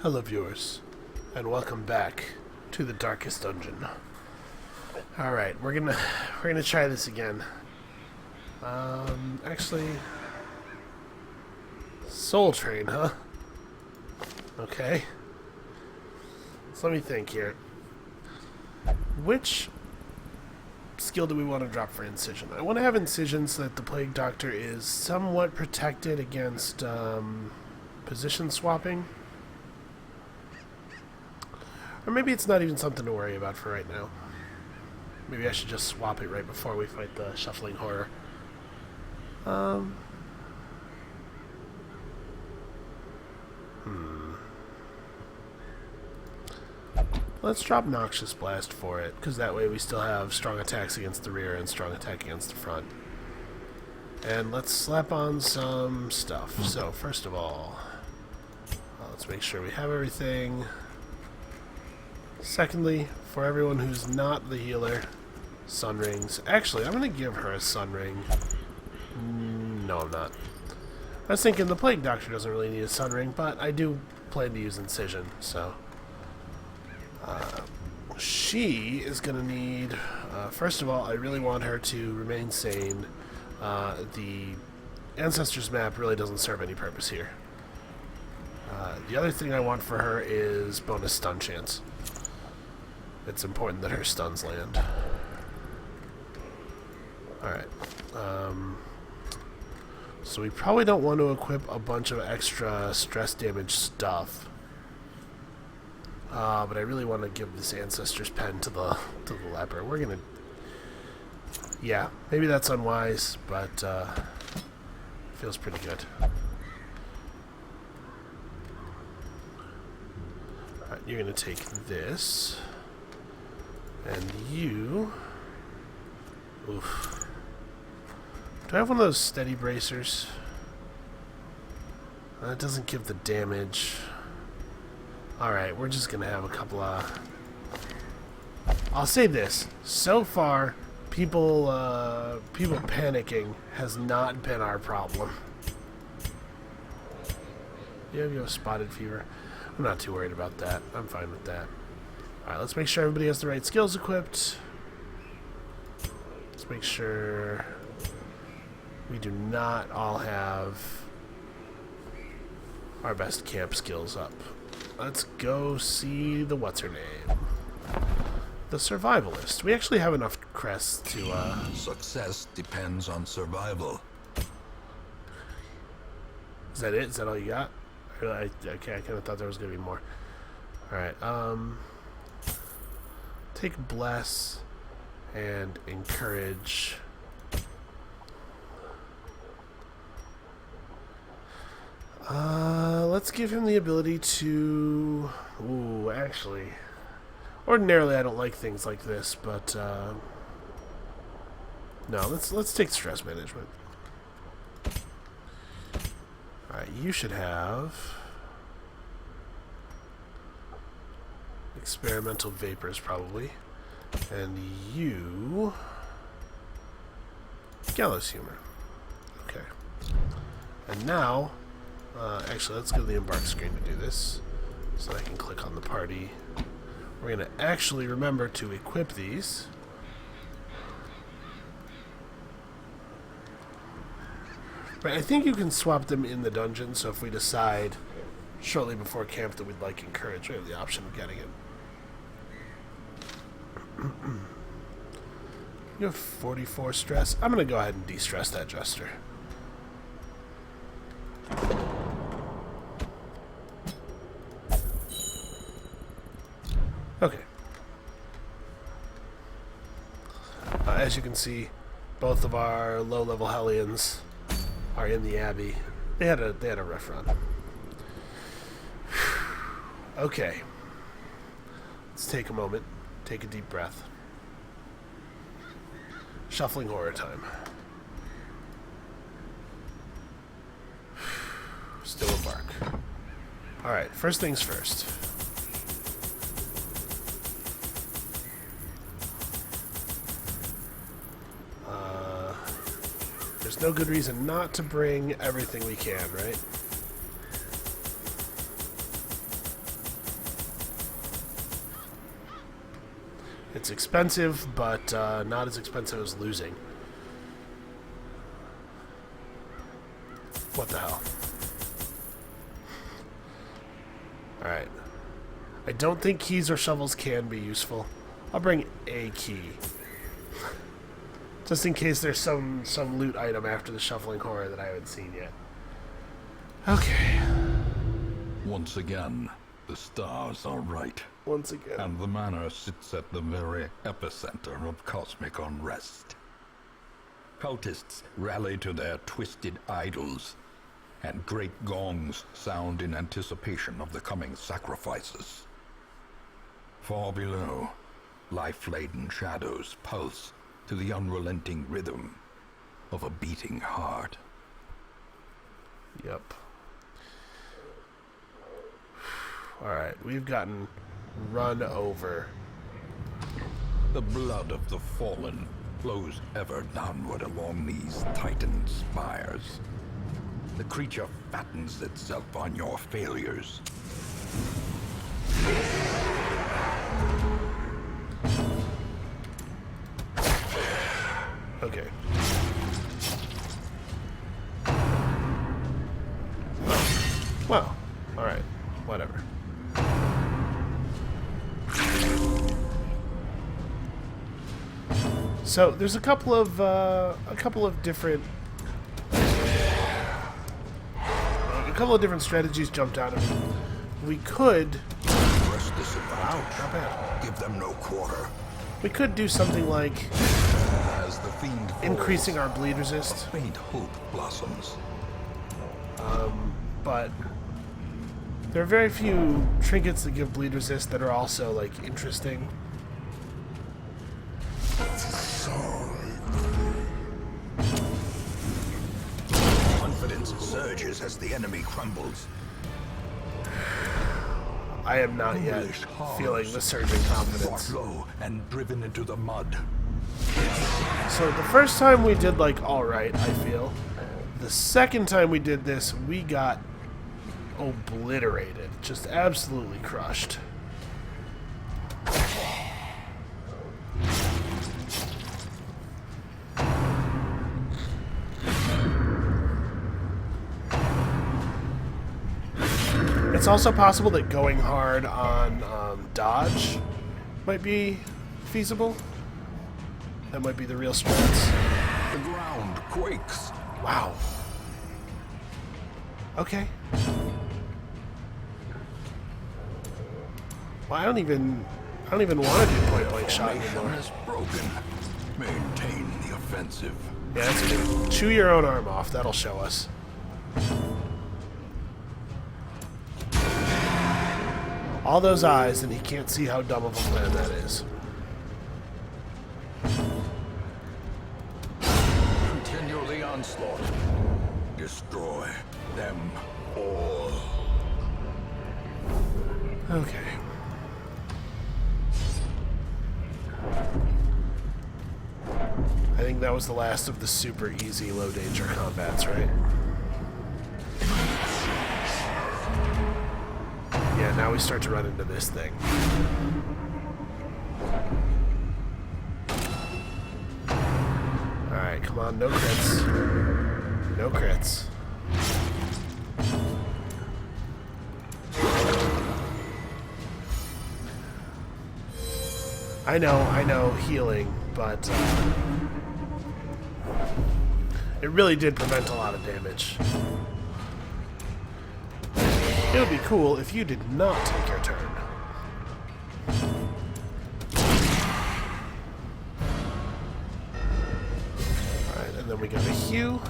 Hello viewers, and welcome back to the darkest dungeon. Alright, we're gonna try this again. Actually, Soul Train, huh? Okay. So let me think here. Which skill do we want to drop for Incision? I want to have Incision so that the Plague Doctor is somewhat protected against position swapping. Or maybe it's not even something to worry about for right now. Maybe I should just swap it right before we fight the Shuffling Horror. Let's drop Noxious Blast for it, because that way we still have strong attacks against the rear and strong attack against the front. And let's slap on some stuff. So, first of all, let's make sure we have everything. Secondly, for everyone who's not the healer, Sun Rings. Actually, I'm going to give her a Sun Ring. No, I'm not. I was thinking the Plague Doctor doesn't really need a Sun Ring, but I do plan to use Incision, so... she is going to need... first of all, I really want her to remain sane. The Ancestors map really doesn't serve any purpose here. The other thing I want for her is bonus stun chance. It's important that her stuns land. Alright. So we probably don't want to equip a bunch of extra stress damage stuff. But I really want to give this Ancestor's Pen to the leper. We're gonna... yeah, maybe that's unwise, but feels pretty good. Alright, you're gonna take this. And you... oof. Do I have one of those steady bracers? That doesn't give the damage. Alright, we're just gonna have a couple of... I'll say this. So far, people panicking has not been our problem. Yeah, you have spotted fever. I'm not too worried about that. I'm fine with that. Alright, let's make sure everybody has the right skills equipped. Let's make sure we do not all have our best camp skills up. Let's go see the what's-her-name. The Survivalist. We actually have enough crests to, Success depends on survival. Is that it? Is that all you got? Okay, I kind of thought there was going to be more. Alright, take Bless and Encourage. Let's give him the ability to... ooh, actually... ordinarily I don't like things like this, but, no, let's take Stress Management. Alright, you should have... Experimental Vapors, probably. And you... Gallows Humor. Okay. And now... actually, let's go to the embark screen to do this, so I can click on the party. We're going to actually remember to equip these. Right, I think you can swap them in the dungeon, so if we decide shortly before camp that we'd like Encourage, we have the option of getting it. You have 44 stress. I'm going to go ahead and de-stress that Jester. Okay. As you can see, both of our low-level Hellions are in the Abbey. They had a rough run. Okay. Let's take a moment. Take a deep breath. Shuffling Horror time. Still embark. Alright, first things first. There's no good reason not to bring everything we can, right? It's expensive, but not as expensive as losing. What the hell? Alright. I don't think keys or shovels can be useful. I'll bring a key. Just in case there's some loot item after the shuffling horror that I haven't seen yet. Okay. Once again, the stars are right. Once again. And the manor sits at the very epicenter of cosmic unrest. Cultists rally to their twisted idols, and great gongs sound in anticipation of the coming sacrifices. Far below, life-laden shadows pulse to the unrelenting rhythm of a beating heart. Yep. Alright, we've gotten run over. The blood of the fallen flows ever downward along these titan spires. The creature fattens itself on your failures. Okay. Well, alright. Whatever. So there's a couple of different strategies jumped out at me. We could Press this wow, not bad. Give them no quarter. We could do something like As the fiend falls, increasing our bleed resist, faint hope blossoms. but there are very few trinkets that give bleed resist that are also like interesting. Confidence surges as the enemy crumbles. I am not yet Foolish feeling hearts the surging confidence. fought low and driven into the mud. So the first time we did like alright, I feel. The second time we did this, we got obliterated. Just absolutely crushed. It's also possible that going hard on dodge might be feasible. That might be the real strats. The ground quakes. Wow. Okay. Well, I don't even want to do point blank shot Formation anymore. is broken. Maintain the offensive. Yeah, that's good. Chew your own arm off. That'll show us. All those eyes, and he can't see how dumb of a plan that is. Continue the onslaught. Destroy them all. Okay. I think that was the last of the super easy low danger combats, right? Yeah, now we start to run into this thing. Alright, come on, no crits. No crits. I know, healing, but it really did prevent a lot of damage. It would be cool if you did not take your turn. Alright, and then we got a Hugh.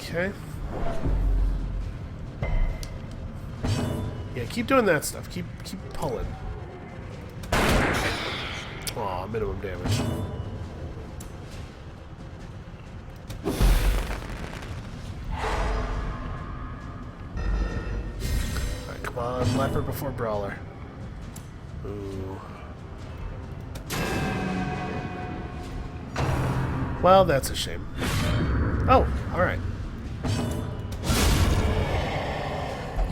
Okay. Yeah, keep doing that stuff. Keep pulling. Aw, minimum damage. Alright, come on, leper before brawler. Ooh. Well, that's a shame. Oh, alright.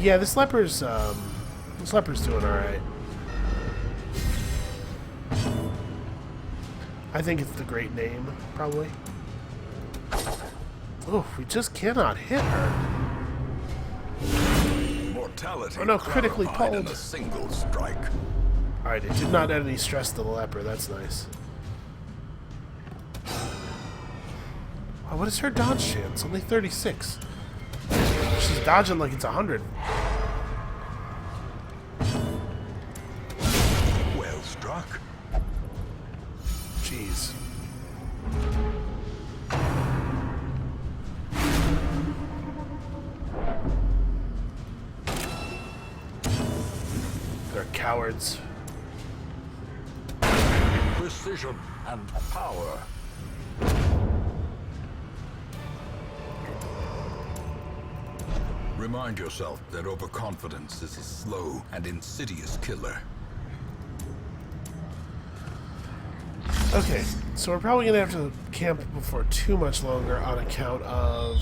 Yeah, this leper's doing alright. I think it's the great name, probably. Oh, we just cannot hit her. Mortality. Oh no, critically pulled. In a single strike. Alright, it did not add any stress to the leper. That's nice. Wow, what is her dodge chance? Only 36. She's dodging like it's 100. Well struck. Jeez. They're cowards. Precision and power. Remind yourself that overconfidence is a slow and insidious killer. Okay, so we're probably going to have to camp for too much longer on account of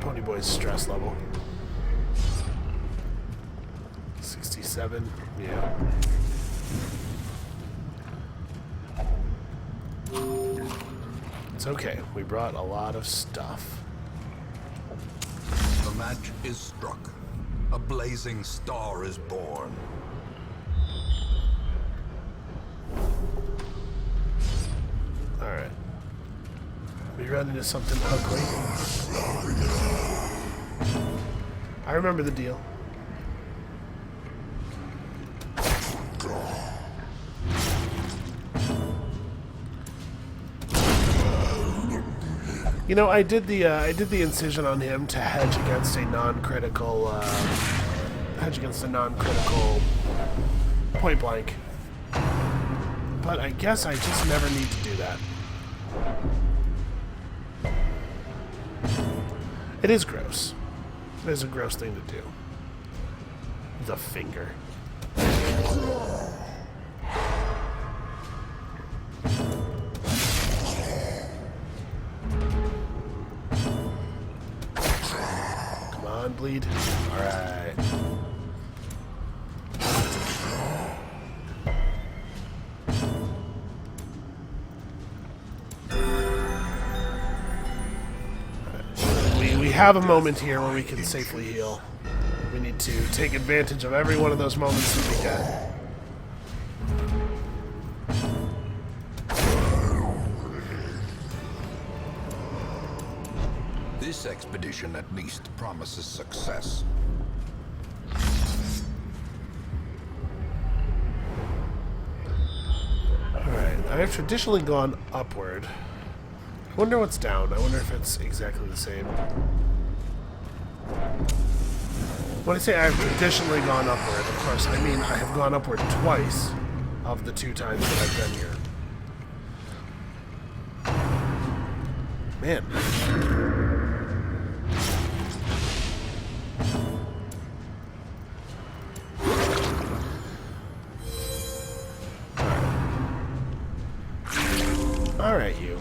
Ponyboy's stress level. 67, yeah. It's okay, we brought a lot of stuff. The match is struck. A blazing star is born. Alright. We run into something ugly. I remember the deal. You know, I did the incision on him to hedge against a non-critical point blank. But I guess I just never need to do that. It is gross. It is a gross thing to do. The finger. Come on, bleed. Alright. We have a moment here where we can safely heal. We need to take advantage of every one of those moments that we get. This expedition at least promises success. Alright, I have traditionally gone upward. I wonder what's down. I wonder if it's exactly the same. When I say I've traditionally gone upward, of course, I mean I have gone upward twice of the 2 times that I've been here. Man. Alright, you.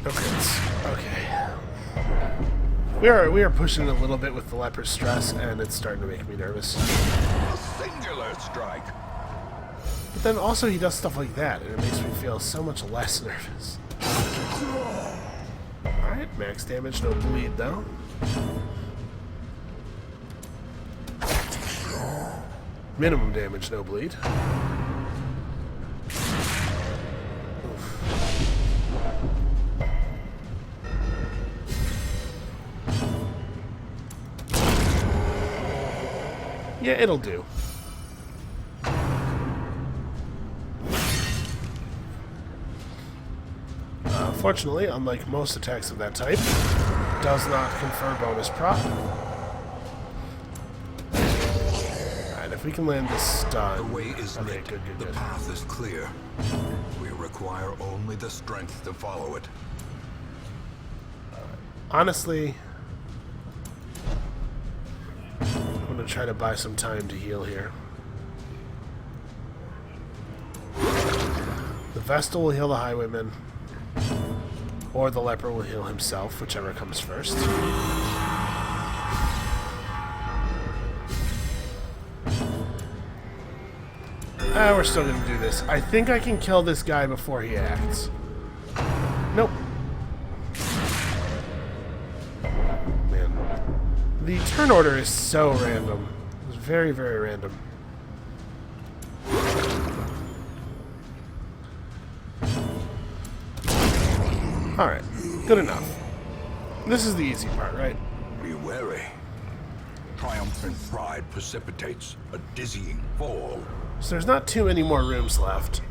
Okay. We are pushing a little bit with the leper stress, and it's starting to make me nervous. A singular strike. But then also he does stuff like that, and it makes me feel so much less nervous. Alright, max damage, no bleed though. Minimum damage, no bleed. Yeah, it'll do. Fortunately, unlike most attacks of that type, it does not confer bonus proc. Alright, if we can land this stun... The way is okay, lit. good. The path is clear. We require only the strength to follow it. Honestly, I'm going to try to buy some time to heal here. The Vestal will heal the Highwayman. Or the Leper will heal himself, whichever comes first. We're still going to do this. I think I can kill this guy before he acts. Nope. Man. The turn order is so random. It's very, very random. Alright. Good enough. This is the easy part, right? Be wary. Triumphant pride precipitates a dizzying fall. So there's not too many more rooms left.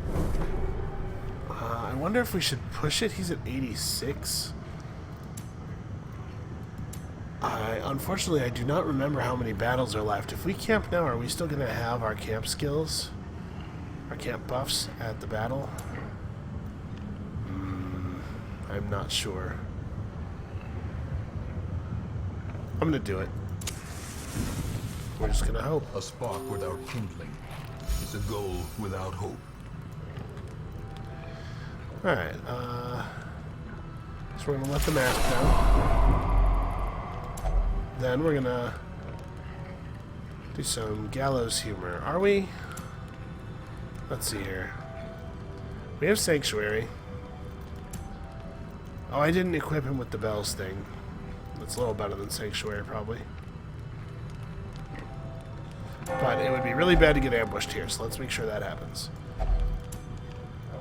I wonder if we should push it. He's at 86. Unfortunately, I do not remember how many battles are left. If we camp now, are we still going to have our camp skills? Our camp buffs at the battle? I'm not sure. I'm going to do it. We're just going to hope. A spark without kindling is a goal without hope. Alright, so we're going to let the mask down. Then we're going to do some gallows humor. Are we? Let's see here. We have Sanctuary. Oh, I didn't equip him with the bells thing. That's a little better than Sanctuary, probably. But it would be really bad to get ambushed here, so let's make sure that happens.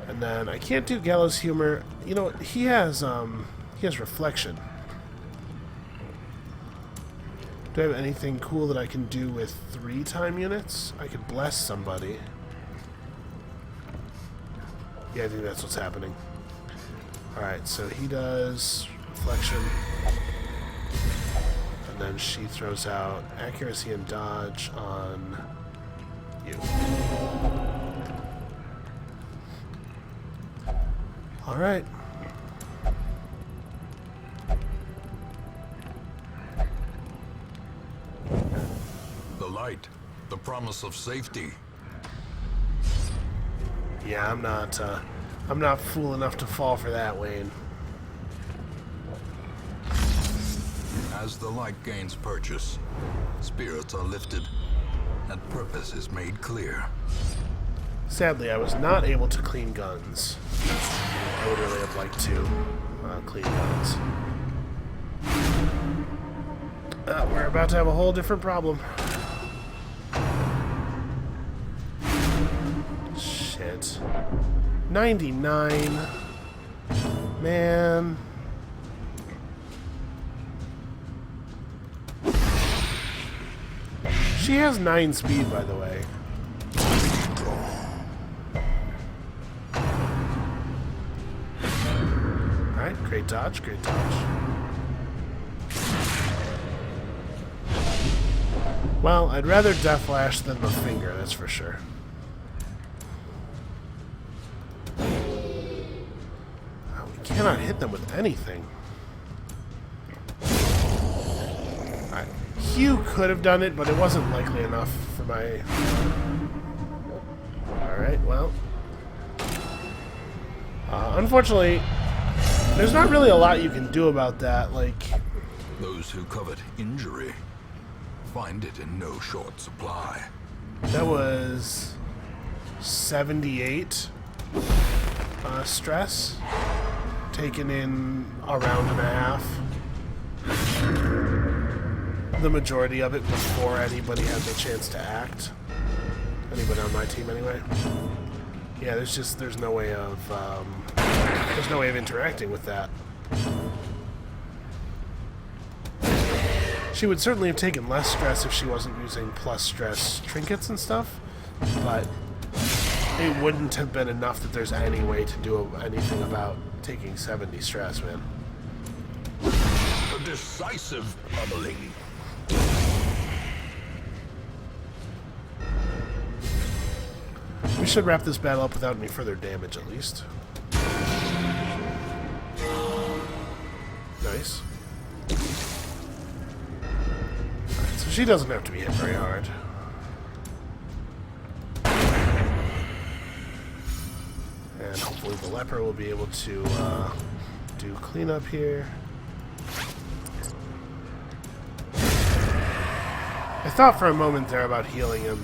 And then I can't do Gallows Humor. You know, he has Reflection. Do I have anything cool that I can do with 3 time units? I could bless somebody. Yeah, I think that's what's happening. Alright, so he does Reflection. And then she throws out Accuracy and Dodge on you. Alright. The light, the promise of safety. Yeah, I'm not fool enough to fall for that, Wayne. As the light gains purchase, spirits are lifted, and purpose is made clear. Sadly, I was not able to clean guns. I would really have liked to clean guns. We're about to have a whole different problem. Shit. 99. Man. She has 9 speed, by the way. Alright, great dodge, great dodge. Well, I'd rather Death Lash than the finger, that's for sure. We cannot hit them with anything. Alright. Hugh could have done it, but it wasn't likely enough for my... Alright, well... unfortunately, there's not really a lot you can do about that, like... Those who covet injury find it in no short supply. That was 78 stress, taken in a round and a half. The majority of it before anybody had the chance to act. Anybody on my team, anyway. Yeah, there's no way of interacting with that. She would certainly have taken less stress if she wasn't using plus stress trinkets and stuff, but it wouldn't have been enough that there's any way to do anything about taking 70 stress, man. A decisive pummeling. We should wrap this battle up without any further damage, at least. Nice. Alright, so she doesn't have to be hit very hard. And hopefully the leper will be able to do cleanup here. I thought for a moment there about healing him.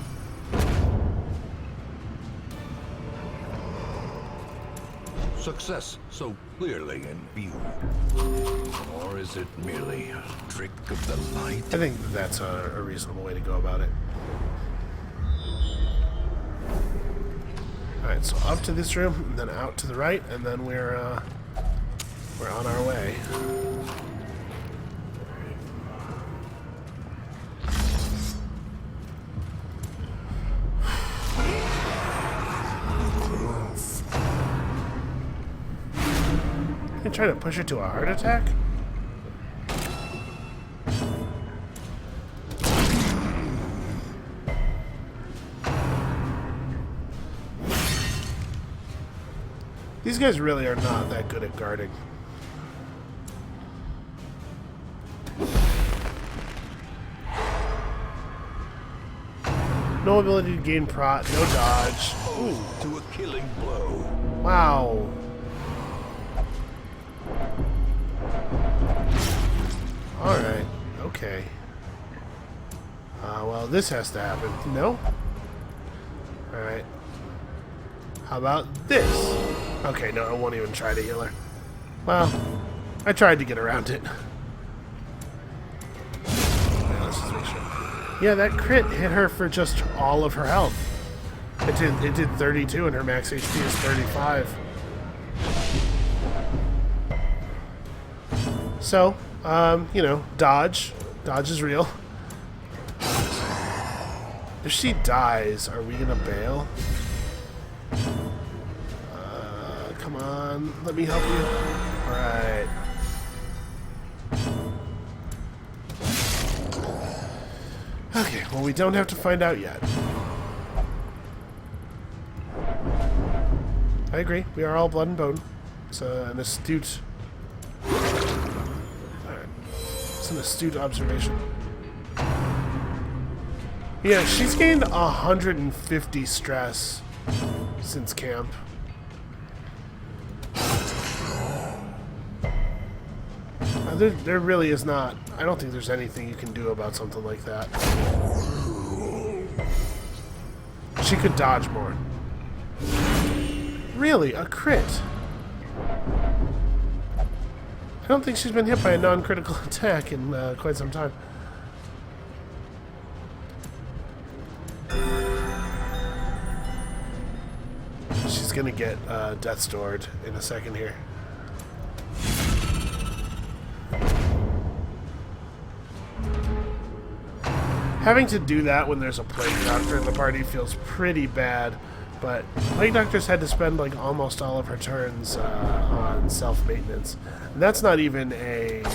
Success so clearly in view. Or is it merely a trick of the light? I think that's a reasonable way to go about it. Alright, so up to this room, and then out to the right, and then we're on our way. You trying to push her to a heart attack? These guys really are not that good at guarding. No ability to gain prot, no dodge. Ooh, to a killing blow. Wow. Alright, okay. Well, this has to happen. No? Alright. How about this? Okay, no, I won't even try to heal her. Well, I tried to get around it. Right, let's just make sure. Yeah, that crit hit her for just all of her health. It did 32 and her max HP is 35. So, you know, dodge. Dodge is real. If she dies, are we gonna bail? Come on, let me help you. Alright. Okay, well, we don't have to find out yet. I agree, we are all blood and bone. It's an astute... It's an astute observation. Yeah, she's gained 150 stress since camp. There really is not. I don't think there's anything you can do about something like that. She could dodge more. Really? A crit? I don't think she's been hit by a non-critical attack in quite some time. She's gonna get death stored in a second here. Having to do that when there's a plague doctor in the party feels pretty bad, but plague doctors had to spend like almost all of her turns on self-maintenance. And that's not even an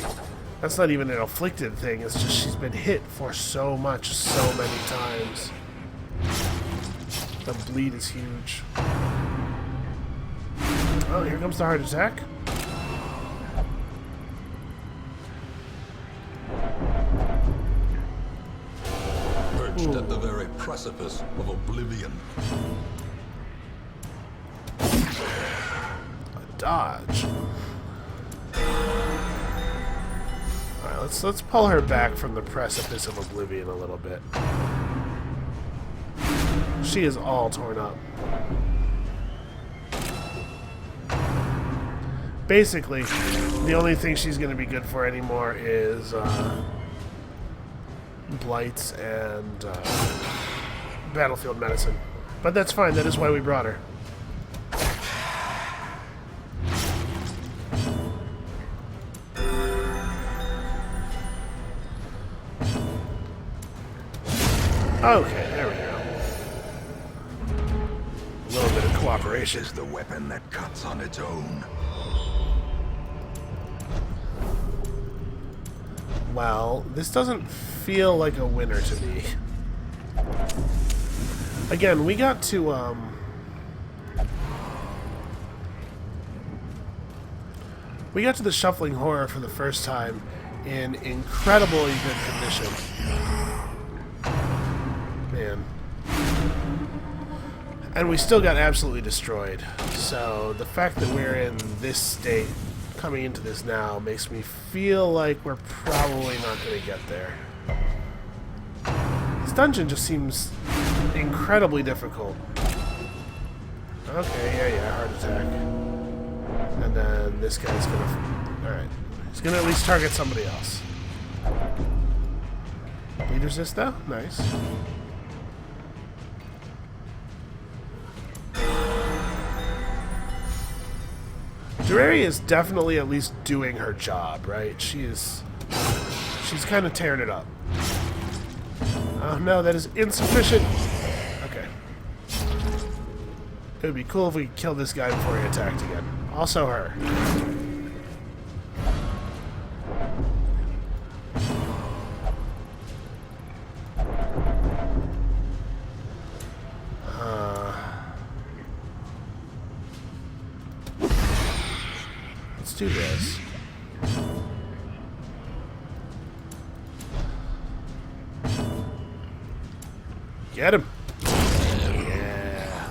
afflicted thing. It's just she's been hit for so much, so many times. The bleed is huge. Oh, here comes the heart attack. Perched at the very precipice of oblivion. A dodge. Alright, let's pull her back from the precipice of oblivion a little bit. She is all torn up. Basically, the only thing she's going to be good for anymore is blights and battlefield medicine. But that's fine, that is why we brought her. Okay, there we go. A little bit of cooperation. Is the weapon that cuts on its own. Well, this doesn't feel like a winner to me. Again, we got to the Shuffling Horror for the first time in incredibly good condition. Man. And we still got absolutely destroyed. So the fact that we're in this state, coming into this now, makes me feel like we're probably not going to get there. This dungeon just seems incredibly difficult. Okay, yeah, heart attack. And then this guy's going to... Alright. He's going to at least target somebody else. Bleed resist, though? Nice. Durari is definitely at least doing her job, right? She's kind of tearing it up. Oh no, that is insufficient. Okay. It would be cool if we could kill this guy before he attacked again. Also her. Let's do this. Get him! Yeah.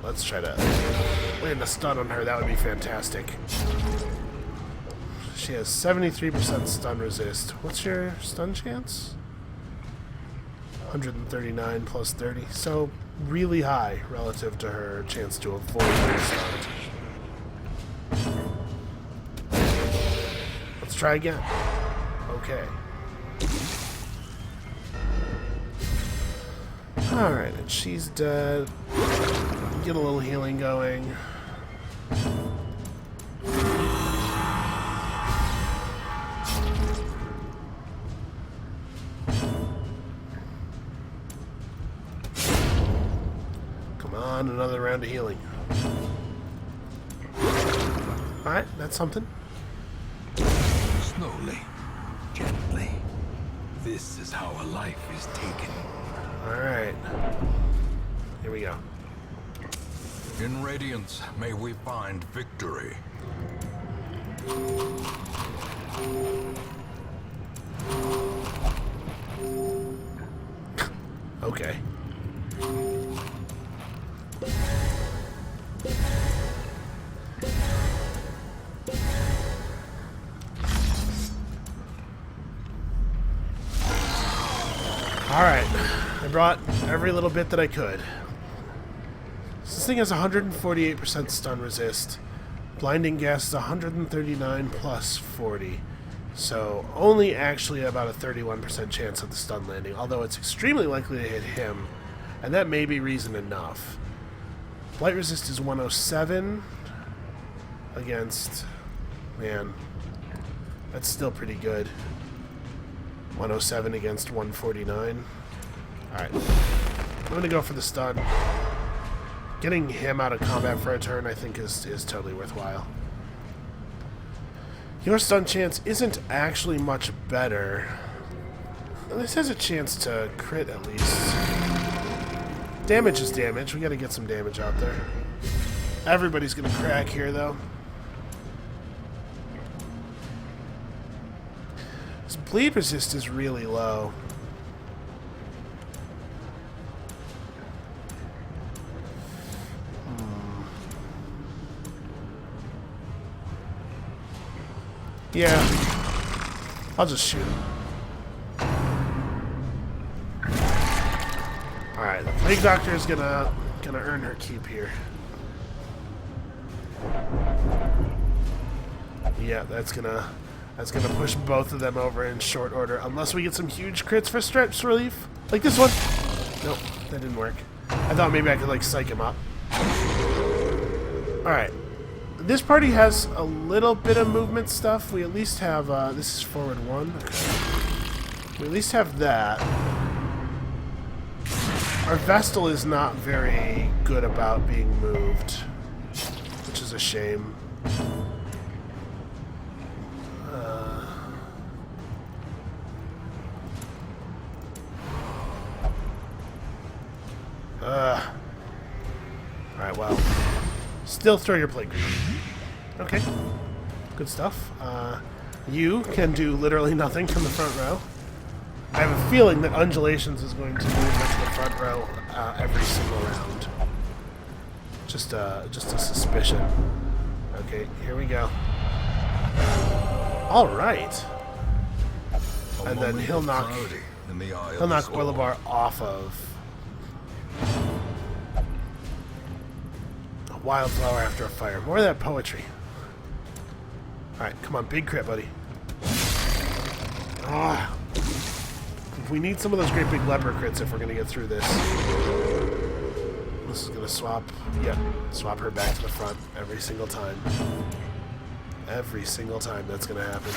Let's try to land a stun on her. That would be fantastic. She has 73% stun resist. What's your stun chance? 139 plus 30. So really high relative to her chance to avoid being stunned. Let's try again. Okay. Alright, and she's dead. Get a little healing going. Come on, another round of healing. Alright, that's something. Slowly, gently. This is how a life is taken. Alright. Here we go. In Radiance, may we find victory. Okay. Alright. I brought every little bit that I could. This thing has 148% stun resist. Blinding gas is 139 plus 40. So only actually about a 31% chance of the stun landing, although it's extremely likely to hit him, and that may be reason enough. Blight resist is 107 against... Man, that's still pretty good. 107 against 149. Alright. I'm going to go for the stun. Getting him out of combat for a turn, I think, is totally worthwhile. Your stun chance isn't actually much better. This has a chance to crit, at least. Damage is damage. We gotta get some damage out there. Everybody's gonna crack here, though. This bleed resist is really low. Yeah, I'll just shoot him. Alright, the Plague Doctor is gonna earn her keep here. Yeah, that's gonna push both of them over in short order, unless we get some huge crits for stretch relief, like this one. Nope, that didn't work. I thought maybe I could like psych him up. Alright. This party has a little bit of movement stuff. We at least have, this is forward 1. Okay. We at least have that. Our Vestal is not very good about being moved, which is a shame. Alright, well. Still throw your plague grenade. Okay. Good stuff. You can do literally nothing from the front row. I have a feeling that Undulations is going to move into the front row every single round. Just a suspicion. Okay, here we go. All right. And then he'll knock Orlebar off of a wildflower after a fire. More of that poetry. Alright, come on, big crit, buddy. Ah. We need some of those great big leper crits if we're going to get through this. This is going to swap her back to the front every single time. Every single time that's going to happen.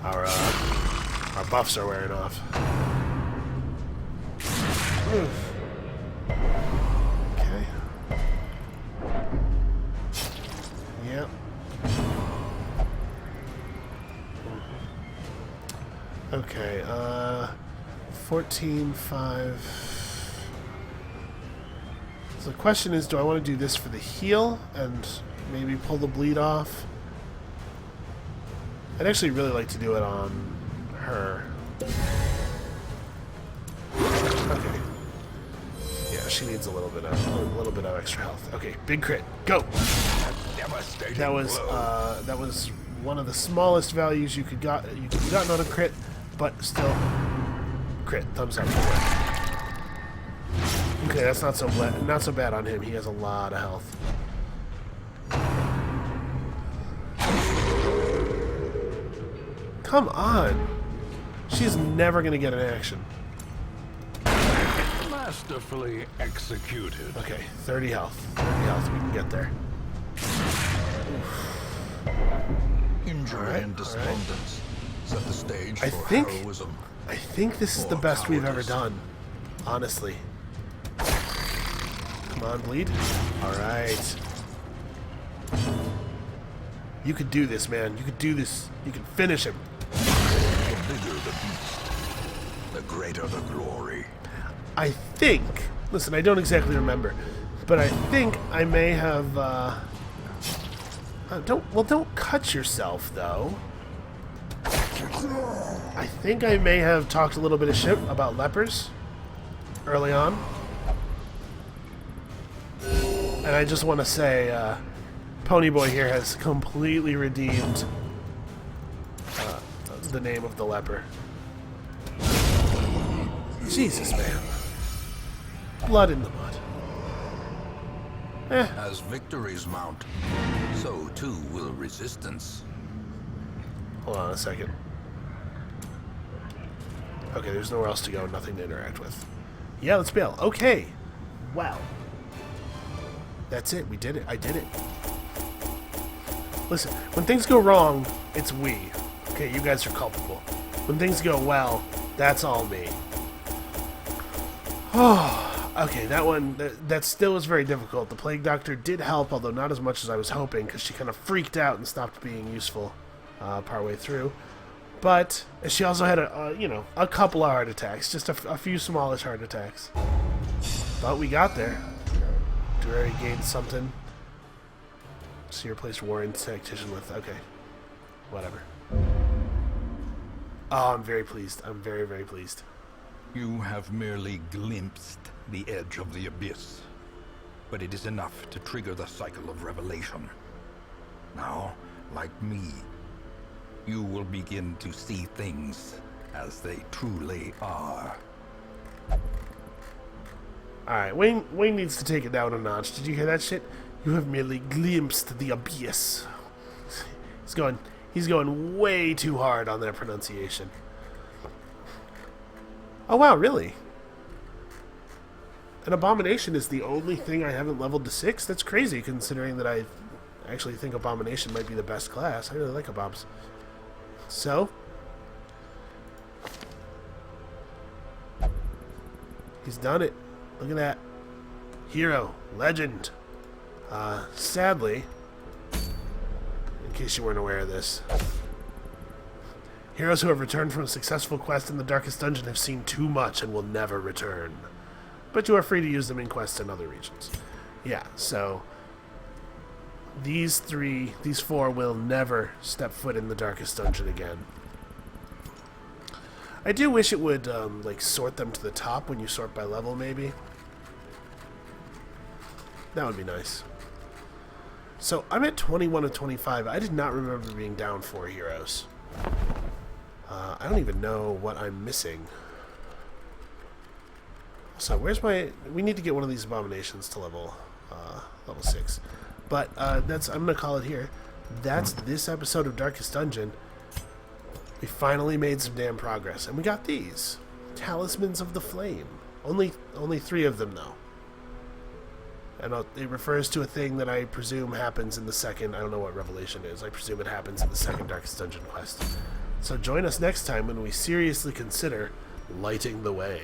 Our buffs are wearing off. Okay. Yep. Okay, 14-5. So the question is, do I want to do this for the heal and maybe pull the bleed off? I'd actually really like to do it on her. Okay. Yeah, she needs a little bit of extra health. Okay, big crit, go. That was one of the smallest values you could gotten on a crit, but still crit. Thumbs up. Okay, that's not so bad on him. He has a lot of health. Come on. She's never going to get an action. Masterfully executed. Okay, 30 health. 30 health. We can get there. Injury and despondence set the stage for heroism. I think this is the best we've ever done. Honestly. Come on, bleed. Alright. You could do this, man. You could do this. You can finish him. The bigger the beast, the greater the glory. I think... Listen, I don't exactly remember. But I think I may have... Don't cut yourself, though. I think I may have talked a little bit of shit about lepers early on. And I just want to say, Ponyboy here has completely redeemed the name of the leper. Jesus, man. Blood in the mud. As victories mount, so too will resistance. Hold on a second. Okay, there's nowhere else to go, nothing to interact with. Yeah, let's bail. Okay. Wow. That's it. We did it. I did it. Listen, when things go wrong, it's we. Okay, you guys are culpable. When things go well, that's all me. Oh, okay, that one, that still was very difficult. The Plague Doctor did help, although not as much as I was hoping, because she kind of freaked out and stopped being useful partway through. But she also had a couple of heart attacks, just a few smallish heart attacks. But we got there. Durary gained something. So you replaced Warren Tactician with... Okay. Whatever. Oh, I'm very pleased. I'm very, very pleased. You have merely glimpsed the edge of the abyss, but it is enough to trigger the cycle of revelation. Now, like me, you will begin to see things as they truly are. Alright, Wayne needs to take it down a notch. Did you hear that shit? You have merely glimpsed the abyss. He's going way too hard on that pronunciation. Oh wow, really? An Abomination is the only thing I haven't leveled to 6? That's crazy, considering that I actually think Abomination might be the best class. I really like Aboms. So? He's done it. Look at that. Hero. Legend. Sadly, in case you weren't aware of this, heroes who have returned from a successful quest in the Darkest Dungeon have seen too much and will never return. But you are free to use them in quests in other regions. Yeah, so... these four will never step foot in the darkest dungeon again. I do wish it would, like, sort them to the top when you sort by level, maybe. That would be nice. So, I'm at 21 of 25. I did not remember being down 4 heroes. I don't even know what I'm missing. So, where's my... We need to get one of these abominations to level 6. But, I'm going to call it here. That's this episode of Darkest Dungeon. We finally made some damn progress. And we got these. Talismans of the Flame. Only 3 of them, though. And it refers to a thing that I presume happens in the second... I don't know what Revelation is. I presume it happens in the second Darkest Dungeon quest. So join us next time when we seriously consider lighting the way.